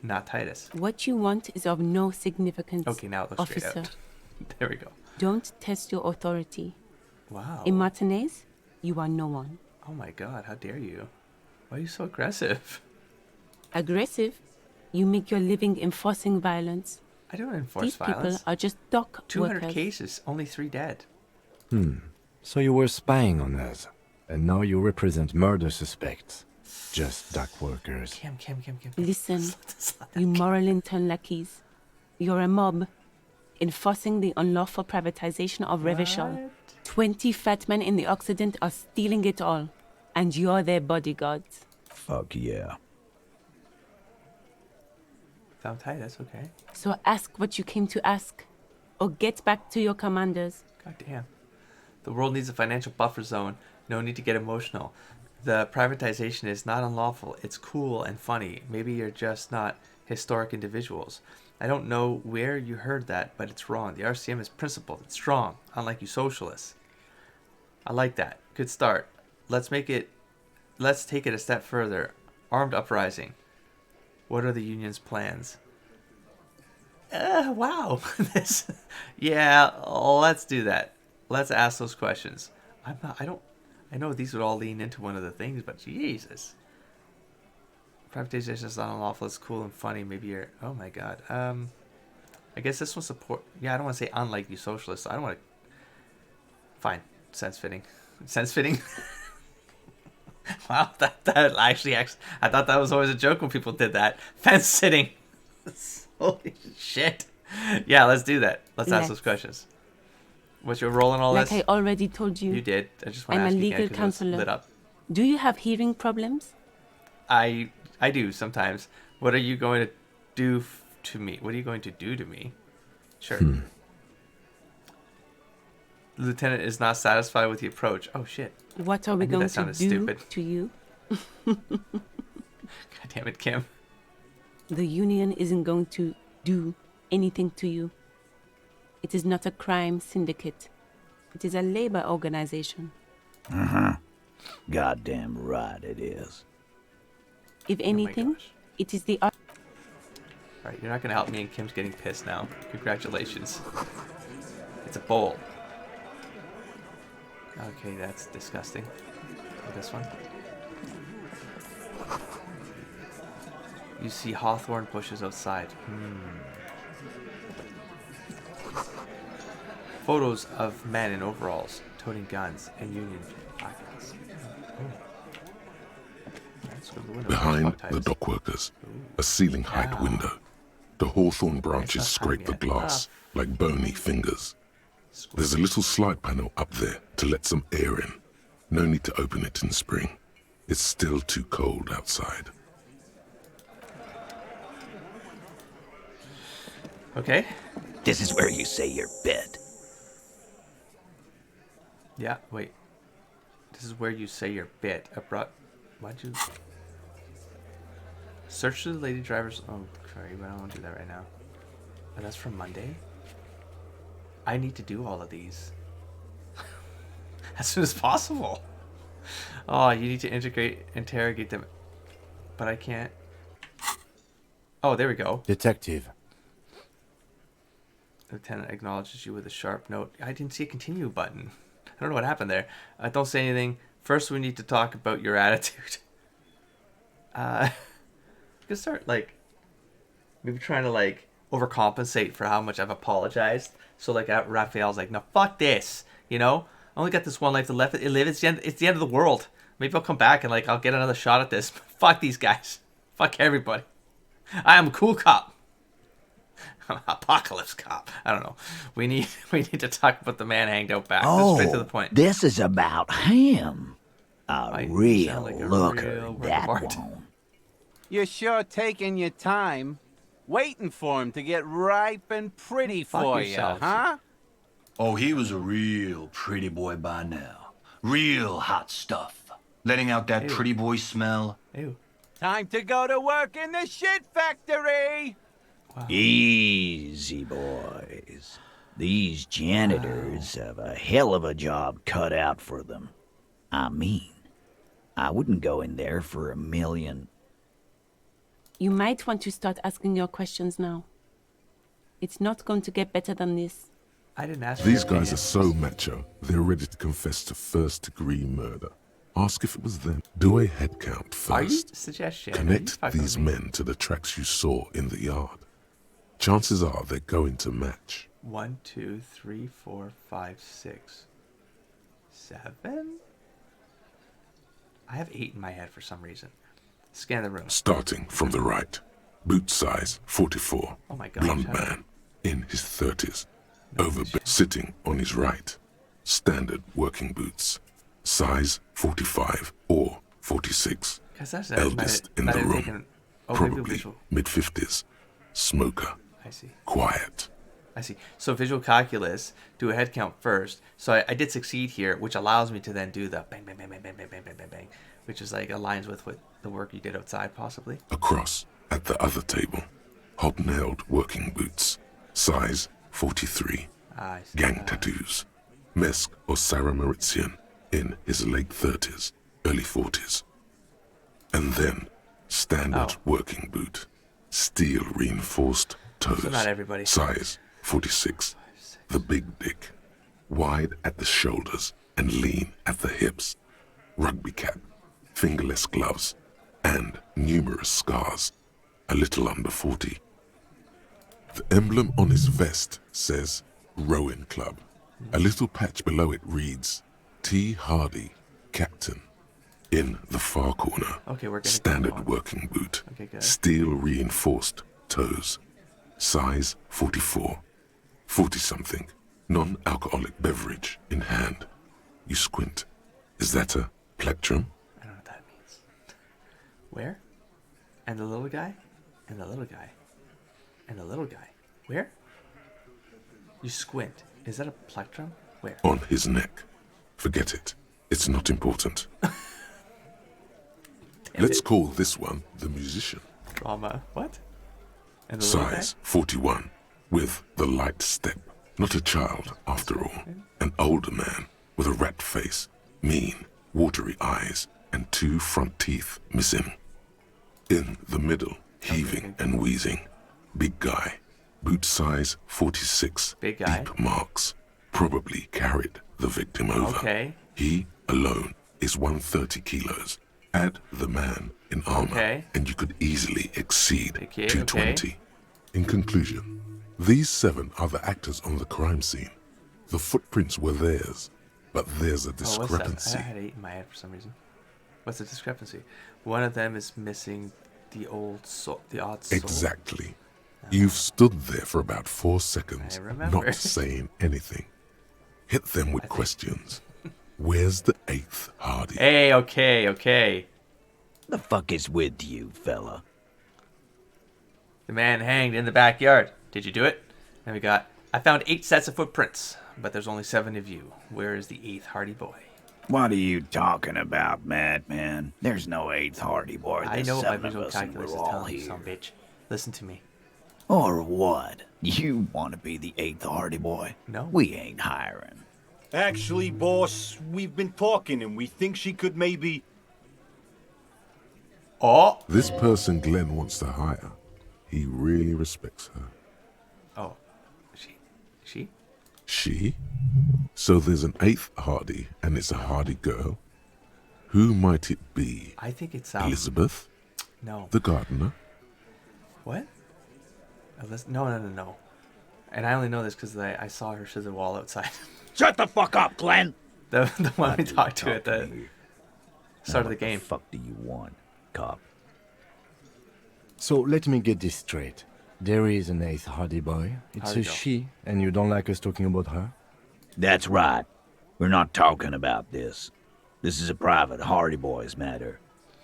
not Titus?
What you want is of no significance.
Okay, now it looks grayed
officer.
out. There we go.
Don't test your authority.
Wow.
In Martinez, you are no one.
Oh my God! How dare you? Why are you so aggressive?
Aggressive? You make your living enforcing violence.
I don't enforce
These
violence.
people are just dock
200
workers.
cases, only 3 dead.
So you were spying on us, and now you represent murder suspects. Just dock workers.
Kim.
Listen, you moral intern lackeys. You're a mob, enforcing the unlawful privatization of Revachol. 20 fat men in the Occident are stealing it all, and you're their bodyguards.
Fuck yeah.
Found Titus, okay.
So ask what you came to ask, or get back to your commanders.
God damn. The world needs a financial buffer zone. No need to get emotional. The privatization is not unlawful. It's cool and funny. Maybe you're just not historic individuals. I don't know where you heard that, but it's wrong. The RCM is principled. It's strong, unlike you socialists. I like that. Good start. Let's take it a step further. Armed uprising. What are the union's plans? Wow. Yeah, let's do that. Let's ask those questions. I know these would all lean into one of the things, but Jesus. Privatization is not unlawful. It's cool and funny. Maybe you're... Oh, my God. I guess this will support... Yeah, I don't want to say unlike you socialists. I don't want to... Fine. Sense-fitting. Sense-fitting? Wow, that actually... I thought that was always a joke when people did that. Fence-sitting. Holy shit. Yeah, let's do that. Let's ask those questions. What's your role in all this?
Like I already told you.
You did. I just want to
I'm
ask
a
you
legal
again 'cause it was
counselor.
lit up.
Do you have hearing problems?
I do sometimes. What are you going to do to me? What are you going to do to me? Sure. The lieutenant is not satisfied with the approach. Oh shit.
What are we
I knew
going
that
to
sounded
do
stupid.
to you?
God damn it, Kim.
The union isn't going to do anything to you. It is not a crime syndicate. It is a labor organization.
Goddamn right it is.
If anything,
gosh.
it is the...
Alright, you're not going to help me and Kim's getting pissed now. Congratulations. It's a bowl. Okay, that's disgusting. Oh, this one. You see hawthorn bushes outside. Photos of men in overalls. toting guns, and Union pockets. Let's go to the window.
Behind the dockworkers, a ceiling-height window. The hawthorn branches scrape the glass like bony fingers. There's a little slide panel up there to let some air in. No need to open it in spring. It's still too cold outside.
Okay.
This is where you say your bid.
Yeah, wait. This is where you say your bit. Why'd you... Search the lady driver's... Oh, sorry, but I don't want to do that right now. Oh, that's for Monday? I need to do all of these. As soon as possible. Oh, you need to interrogate them. But I can't. Oh, there we go.
Detective.
Lieutenant acknowledges you with a sharp note. I didn't see a continue button. I don't know what happened there. Don't say anything. First, we need to talk about your attitude. You can start, like, maybe trying to, like, overcompensate for how much I've apologized. So, like, Raphael's like, no, fuck this. You know? I only got this one life to live. It's the end of the world. Maybe I'll come back and, like, I'll get another shot at this. Fuck these guys. Fuck everybody. I am a cool cop. Apocalypse cop. I don't know. We need to talk about the man hanged out back.
Oh,
straight to the point.
This is about him. A real
like a
looker,
real work
that
of art.
one.
You're sure taking your time, waiting for him to get ripe and pretty
Fuck
for
yourself.
you, huh?
Oh, he was a real pretty boy by now. Real hot stuff. Letting out that pretty boy smell.
Ew.
Time to go to work in the shit factory!
Wow.
Easy, boys. These janitors have a hell of a job cut out for them. I mean, I wouldn't go in there for $1 million.
You might want to start asking your questions now. It's not going to get better than this.
I didn't ask.
These guys are so macho, they're ready to confess to first-degree murder. Ask if it was them. Do a head count
Are you
first.
suggestion?
Connect these men to the tracks you saw in the yard. Chances are they're going to match.
1, 2, 3, 4, 5, 6, 7. I have 8 in my head for some reason. Scan the room.
Starting from the right. Boot size 44.
Oh my gosh.
Blonde man in his 30s. Sitting on his right. Standard working boots. Size 45 or 46. Eldest in the room. Probably mid-50s. Smoker.
I see.
Quiet.
I see. So visual calculus, do a head count first. So I did succeed here, which allows me to then do the bang, bang, bang, bang, bang, bang, bang, bang, bang, bang, which is like aligns with what the work you did outside, possibly.
Across, at the other table, hobnailed working boots. Size 43.
I see.
Gang tattoos. Mesk or Sarah Mauritian in his late 30s, early 40s. And then, standard working boot. Steel reinforced toes.
So not everybody.
Size 46. The big dick. Wide at the shoulders and lean at the hips. Rugby cap. Fingerless gloves. And numerous scars. A little under 40. The emblem on his vest says Rowing Club. A little patch below it reads T. Hardy, Captain. In the far corner, standard working boot, steel reinforced toes, size 44, 40-something, non-alcoholic beverage in hand. You squint. Is that a plectrum?
I don't know what that means. Where? And the little guy? And the little guy? And the little guy? Where? You squint. Is that a plectrum? Where?
On his neck. Forget it. It's not important. Let's call this one the musician.
Drama. What? And the
Size 41, with the light step. Not a child, after all. An older man with a rat face, mean, watery eyes, and 2 front teeth missing. In the middle, heaving and wheezing. Big guy. Boot size 46.
Big guy.
Deep marks. Probably carried the victim over.
Okay.
He alone is 130 kilos. Add the man in armor, and you could easily exceed 220. In conclusion, these 7 are the actors on the crime scene. The footprints were theirs. But there's a
Oh, what's that?
discrepancy.
I had 8 in my head for some reason. What's the discrepancy? One of them is missing the odd soul.
Exactly. You've stood there for about 4 seconds,
I remember.
not saying anything. Hit them with questions. Where's the 8th Hardy?
Hey, okay.
The fuck is with you, fella?
The man hanged in the backyard. Did you do it? And we got, I found 8 sets of footprints, but there's only 7 of you. Where is the 8th Hardy boy?
What are you talking about, madman? There's no 8th Hardy boy.
I
There's
know my
7 of
visual
us and
calculus
we're
is
all
telling you,
here.
son of a bitch. Listen to me.
Or what? You want to be the 8th Hardy boy?
No.
We ain't hiring.
Actually, boss, we've been talking and we think she could maybe...
Oh!
This person Glenn wants to hire, he really respects her.
Oh. She?
She? So there's an 8th Hardy, and it's a Hardy girl. Who might it be?
I think it's
Elizabeth?
No.
The gardener?
What? No. And I only know this because I saw her through the wall outside.
Shut the fuck up, Glenn!
the one we talked to at the start of the game.
What the fuck do you want, cop?
So let me get this straight. There is an 8th Hardy boy. It's
Hardy
a
girl.
she, and you don't like us talking about her?
That's right. We're not talking about this. This is a private Hardy Boys matter.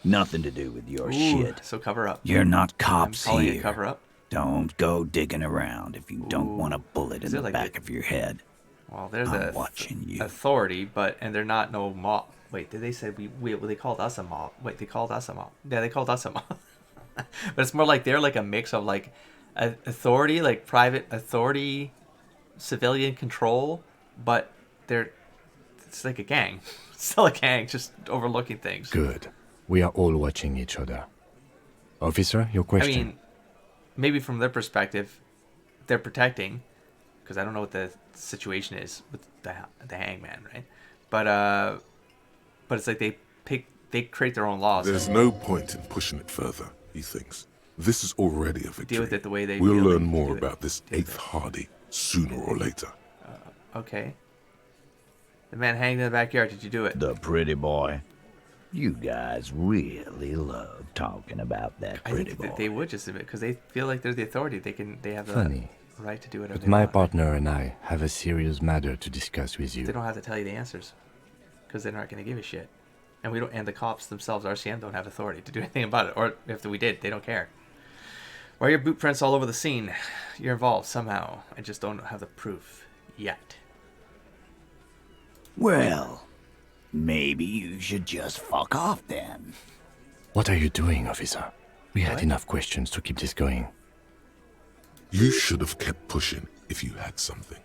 Nothing to do with your
Ooh,
shit.
So cover up.
You're not cops
I'm calling
here.
it cover up.
Don't go digging around if you don't want a bullet in
Is
the
it like
back of your head.
Well, they're
I'm
the
watching you.
authority, and they're not no mob. Wait, did they say they called us a mob? Wait, they called us a mob. Yeah, they called us a mob. But it's more like they're like a mix of like authority, like private authority, civilian control, but it's like a gang. It's still a gang, just overlooking things.
Good. We are all watching each other. Officer, your question.
I mean, maybe from their perspective, they're protecting, because I don't know what the situation is with the hangman, right? But it's like they create their own laws.
There's no point in pushing it further, he thinks. This is already a victory.
Deal with it the way they
We'll
feel
learn
they
more
do it.
about this 8th Hardy sooner or later.
Okay. The man hanged in the backyard. Did you do it?
The pretty boy. You guys really love talking about that
I
pretty
think
boy.
that they would just admit because they feel like they're the authority. They have the
Funny.
right to do whatever
But
they
my
want.
partner and I have a serious matter to discuss with you.
They don't have to tell you the answers because they're not going to give a shit. And we don't. And the cops themselves, RCM, don't have authority to do anything about it. Or if we did, they don't care. Why are your boot prints all over the scene? You're involved somehow. I just don't have the proof yet.
Well, maybe you should just fuck off then.
What are you doing, officer? We had enough questions to keep this going.
You should have kept pushing if you had something.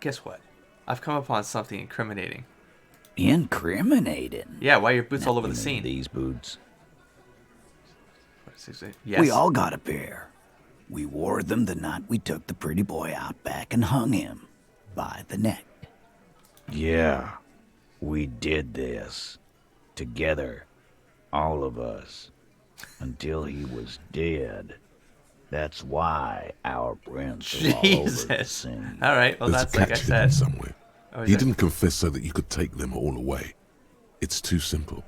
Guess what? I've come upon something incriminating.
Incriminating?
Yeah, why are your boots all over the
You mean
scene?
These boots.
What is it? Yes.
We all got a pair. We wore them the night we took the pretty boy out back and hung him by the neck. Yeah, we did this. Together. All of us. Until he was dead. That's why our prints are all over the
Jesus.
scene.
All right. Well,
There's
that's
a
like I
catch hidden
said.
somewhere.
Oh, is
He
it?
didn't confess so that you could take them all away. It's too simple.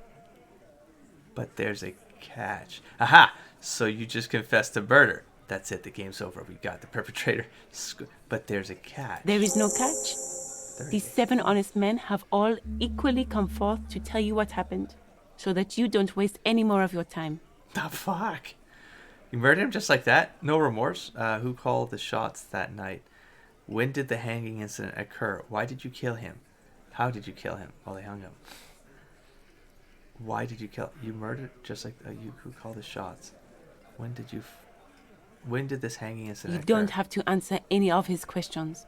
But there's a catch. Aha! So you just confessed to murder. That's it. The game's over. We got the perpetrator. But there's a catch.
There is no catch. These 7 honest men have all equally come forth to tell you what happened, so that you don't waste any more of your time.
The fuck? You murdered him just like that? No remorse? Who called the shots that night? When did the hanging incident occur? Why did you kill him? How did you kill him? Well, they hung him. Why did you kill? You murdered just like you. Who called the shots? When did you? When did this hanging incident
You
occur?
don't have to answer any of his questions.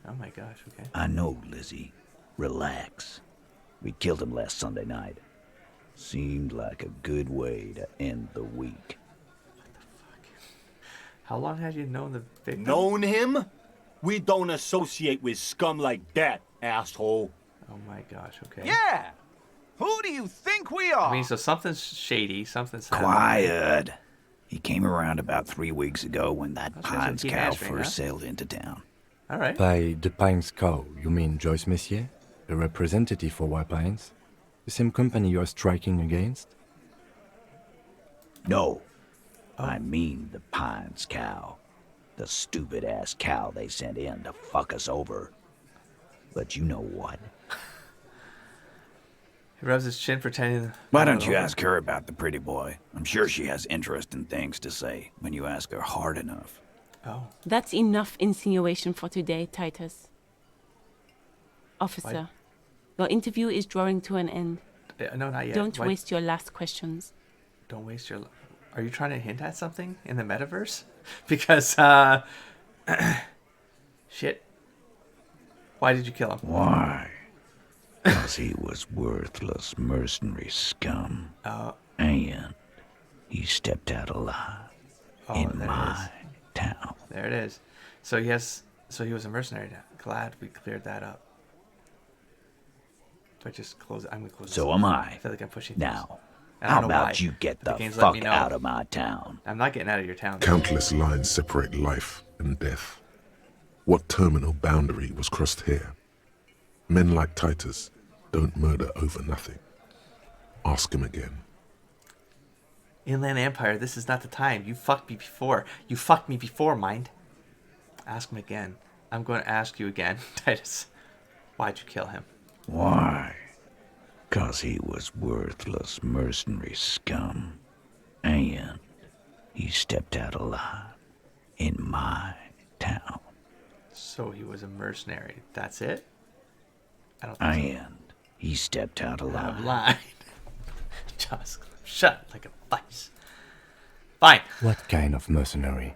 Oh my gosh. Okay.
I know, Lizzie. Relax. We killed him last Sunday night. Seemed like a good way to end the week.
How long had you known the victim?
Known him? We don't associate with scum like that, asshole.
Oh my gosh. Okay.
Yeah! Who do you think we are?
I mean, so something's shady. Something's happening.
Quiet. He came around about 3 weeks ago when that
That's
Pines
keep
cow
answering,
first
huh?
sailed into town.
All right.
By the Pines Co., you mean Joyce Messier, a representative for White Pines? The same company you're striking against?
No. I mean the Pines cow. The stupid-ass cow they sent in to fuck us over. But you know what?
He rubs his chin, pretending.
Why don't you ask her about the pretty boy? I'm sure she has interesting things to say when you ask her hard enough.
Oh.
That's enough insinuation for today, Titus. Officer, your interview is drawing to an end.
No, not yet.
Don't waste your last questions.
Don't waste your... Are you trying to hint at something in the metaverse? Because, shit. Why did you kill him?
Why? Because he was worthless mercenary scum. And he stepped out alive in my town.
There it is. So he was a mercenary now. Glad we cleared that up. Do I just close it? I'm gonna close it.
So am I.
I feel like I'm pushing
now.
I don't
How
know
about
why.
you get the
game's
fuck
let me know.
out of my town?
I'm not getting out of your town.
Countless lines separate life and death. What terminal boundary was crossed here? Men like Titus don't murder over nothing. Ask him again.
Inland Empire, this is not the time. You fucked me before. You fucked me before, mind. Ask him again. I'm going to ask you again, Titus. Why'd you kill him?
Why? 'Cause he was worthless mercenary scum. And he stepped out alive in my town.
So he was a mercenary. That's it? I don't think so.
And he stepped out alive.
Lied. Just shut like a vice. Fine.
What kind of mercenary?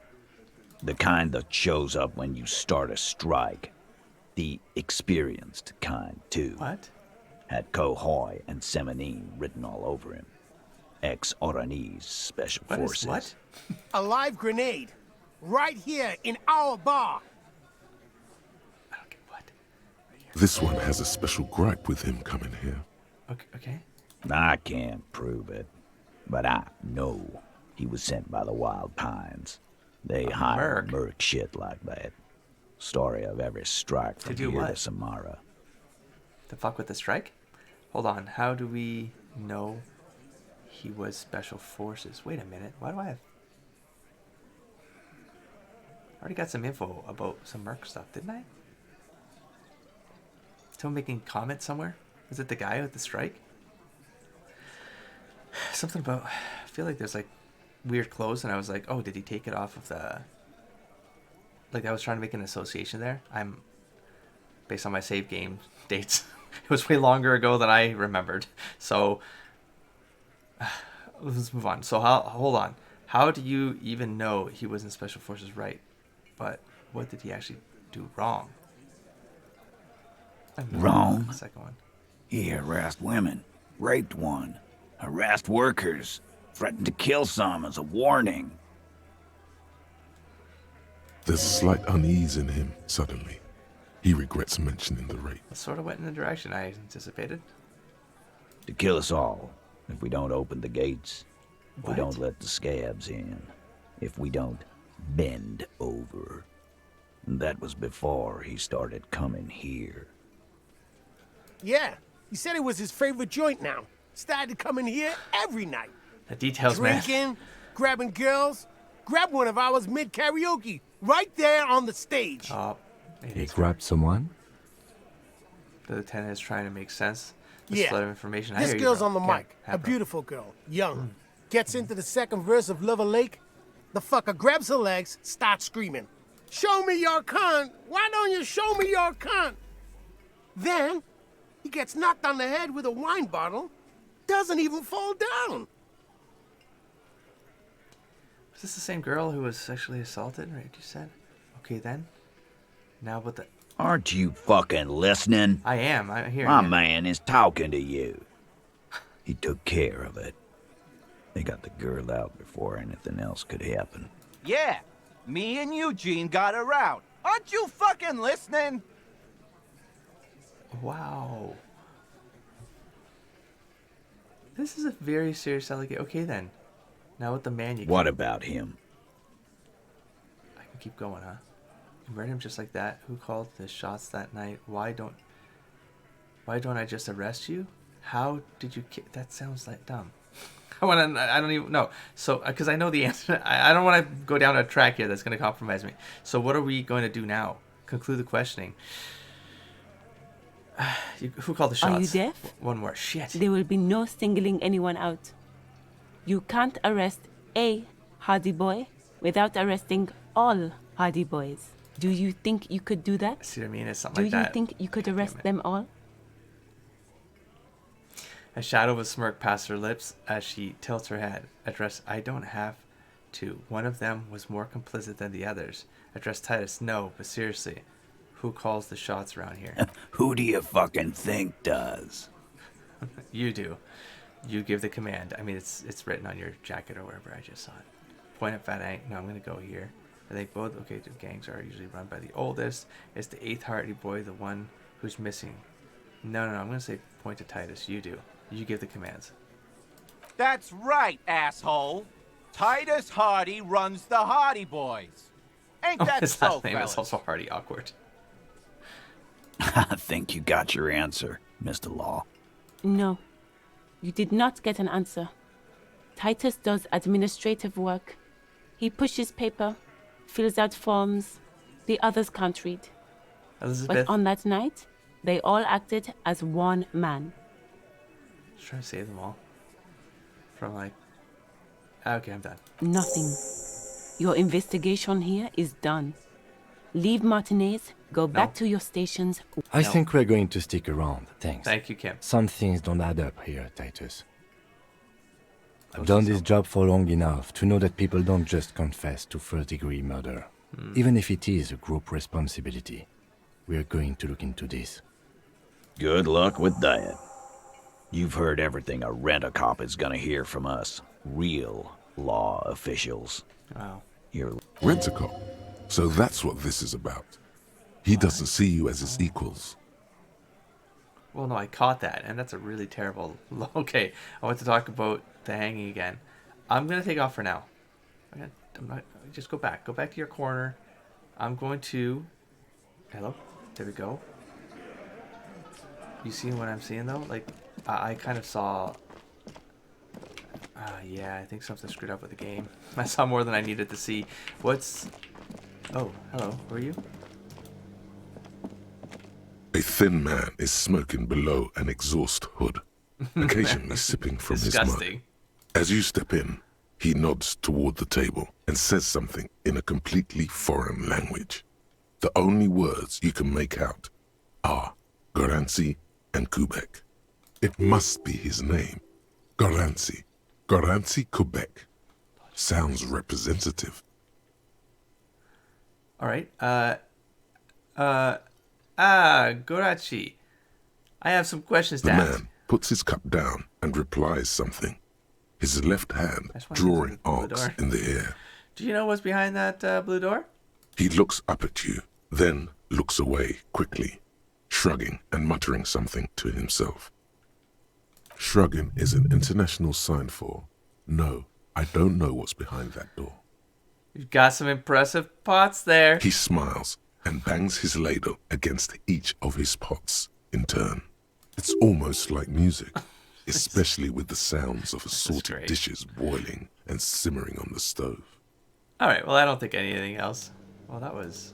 The kind that shows up when you start a strike. The experienced kind, too.
What?
Had Cohoy and Semenine written all over him. Ex-Oranese Special Forces.
What?
A live grenade. Right here in our bar.
This one has a special gripe with him coming here.
Okay.
I can't prove it, but I know he was sent by the Wild Pines. They hire merc shit like that. Story of every strike from here to Samara.
The fuck with the strike? Hold on. How do we know he was Special Forces? Wait a minute. Why do I have... I already got some info about some merc stuff, didn't I? Someone making comments somewhere? Was it the guy with the strike? Something about... I feel like there's like weird clothes, and I was like, oh, did he take it off of the... Like, I was trying to make an association there. I'm... Based on my save game dates. It was way longer ago than I remembered. So... Let's move on. So, hold on. How do you even know he was in Special Forces right? But what did he actually do wrong?
Wrong?
The second one.
He harassed women, raped one, harassed workers, threatened to kill some as a warning.
There's a slight unease in him suddenly. He regrets mentioning the rape.
It sort of went in the direction I anticipated.
To kill us all, if we don't open the gates, if
What?
we don't let the scabs in, if we don't bend over. And that was before he started coming here.
Yeah, he said it was his favorite joint now. Started coming here every night.
The details, man.
Drinking, grabbing girls. Grab one of ours mid-karaoke, right there on the stage.
Oh,
He grabbed someone?
The lieutenant is trying to make sense. This
Yeah.
flood of information. I
This
hear you,
girl's
bro.
on the
Okay,
mic. A
have her.
beautiful girl, young. Gets into the second verse of Lover Lake. The fucker grabs her legs, starts screaming. Show me your cunt. Why don't you show me your cunt? Then, he gets knocked on the head with a wine bottle. Doesn't even fall down.
Was this the same girl who was sexually assaulted, right? You said? Okay, then. Now what the...
Aren't you fucking listening?
I am. I'm hearing
My
you.
man is talking to you. He took care of it. They got the girl out before anything else could happen.
Yeah, me and Eugene got around. Aren't you fucking listening?
Wow. This is a very serious allegation. Okay, then. Now with the man you...
What about him?
I can keep going, huh? murdered him just like that. Who called the shots that night? Why don't I just arrest you? How did you that sounds like dumb. I don't even know. So, because I know the answer. I don't want to go down a track here that's going to compromise me. So what are we going to do now? Conclude the questioning. Who called the shots?
Are you deaf?
One more. Shit.
There will be no singling anyone out. You can't arrest a Hardy Boy without arresting all Hardy Boys. Do you think you could do that?
See what I mean? It's something like that.
Do you think you could arrest them all?
A shadow of a smirk passed her lips as she tilts her head. Address, I don't have to. One of them was more complicit than the others. Address Titus, no, but seriously, who calls the shots around here?
Who do you fucking think does?
You do. You give the command. I mean, it's written on your jacket or wherever. I just saw it. Point at Fat Hank. No, I'm going to go here. I think both, okay, the gangs are usually run by the oldest. It's the 8th Hardy Boy, the one who's missing. No, I'm going to say point to Titus. You do. You give the commands.
That's right, asshole. Titus Hardy runs the Hardy Boys. Ain't that
his
so,
last name
fellas?
is also Hardy. Awkward.
I think you got your answer, Mr. Law.
No, you did not get an answer. Titus does administrative work. He pushes paper, fills out forms. The others can't read.
Elizabeth.
But on that night, they all acted as one man.
Just trying to save them all. From like... Okay, I'm done.
Nothing. Your investigation here is done. Leave Martinez, go back to your stations.
I think we're going to stick around. Thanks.
Thank you, Kim.
Some things don't add up here, Titus. I've done this job for long enough to know that people don't just confess to first-degree murder. Even if it is a group responsibility. We're going to look into this.
Good luck with that. You've heard everything a rent-a-cop is gonna hear from us. Real law officials.
Wow.
You're
Rent-a-cop. So that's what this is about. He doesn't see you as his equals.
Well, no, I caught that, and that's a really terrible... Okay, I want to talk about the hanging again. I'm going to take off for now. Just go back. Go back to your corner. I'm going to... Hello? There we go. You see what I'm seeing, though? Like, I kind of saw... yeah, I think something screwed up with the game. I saw more than I needed to see. What's... Oh, hello. Who are you?
A thin man is smoking below an exhaust hood, occasionally sipping from his mug. As you step in, he nods toward the table and says something in a completely foreign language. The only words you can make out are Garancy and Quebec. It must be his name. Garancy. Garancy Quebec. Sounds representative.
All right. Gorachi. I have some questions to ask.
The man puts his cup down and replies something, his left hand drawing arcs in the air.
Do you know what's behind that blue door?
He looks up at you, then looks away quickly, shrugging and muttering something to himself. Shrugging is an international sign for, no, I don't know what's behind that door.
You've got some impressive pots there.
He smiles and bangs his ladle against each of his pots in turn. It's almost like music, especially with the sounds of assorted dishes boiling and simmering on the stove.
All right, well, I don't think anything else. Well, that was...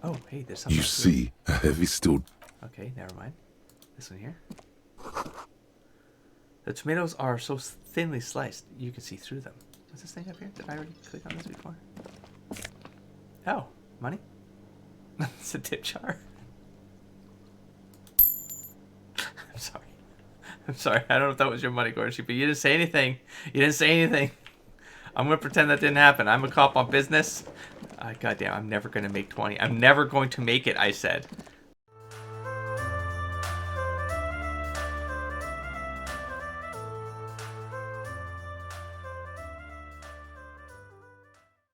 Oh, hey, there's something.
You see a heavy steel...
Okay, never mind. This one here. The tomatoes are so thinly sliced, you can see through them. What's this thing up here? Did I already click on this before? Oh, money? It's a tip jar. I'm sorry. I don't know if that was your money, Gordy, but you didn't say anything. I'm going to pretend that didn't happen. I'm a cop on business. Goddamn, I'm never going to make 20. I'm never going to make it, I said.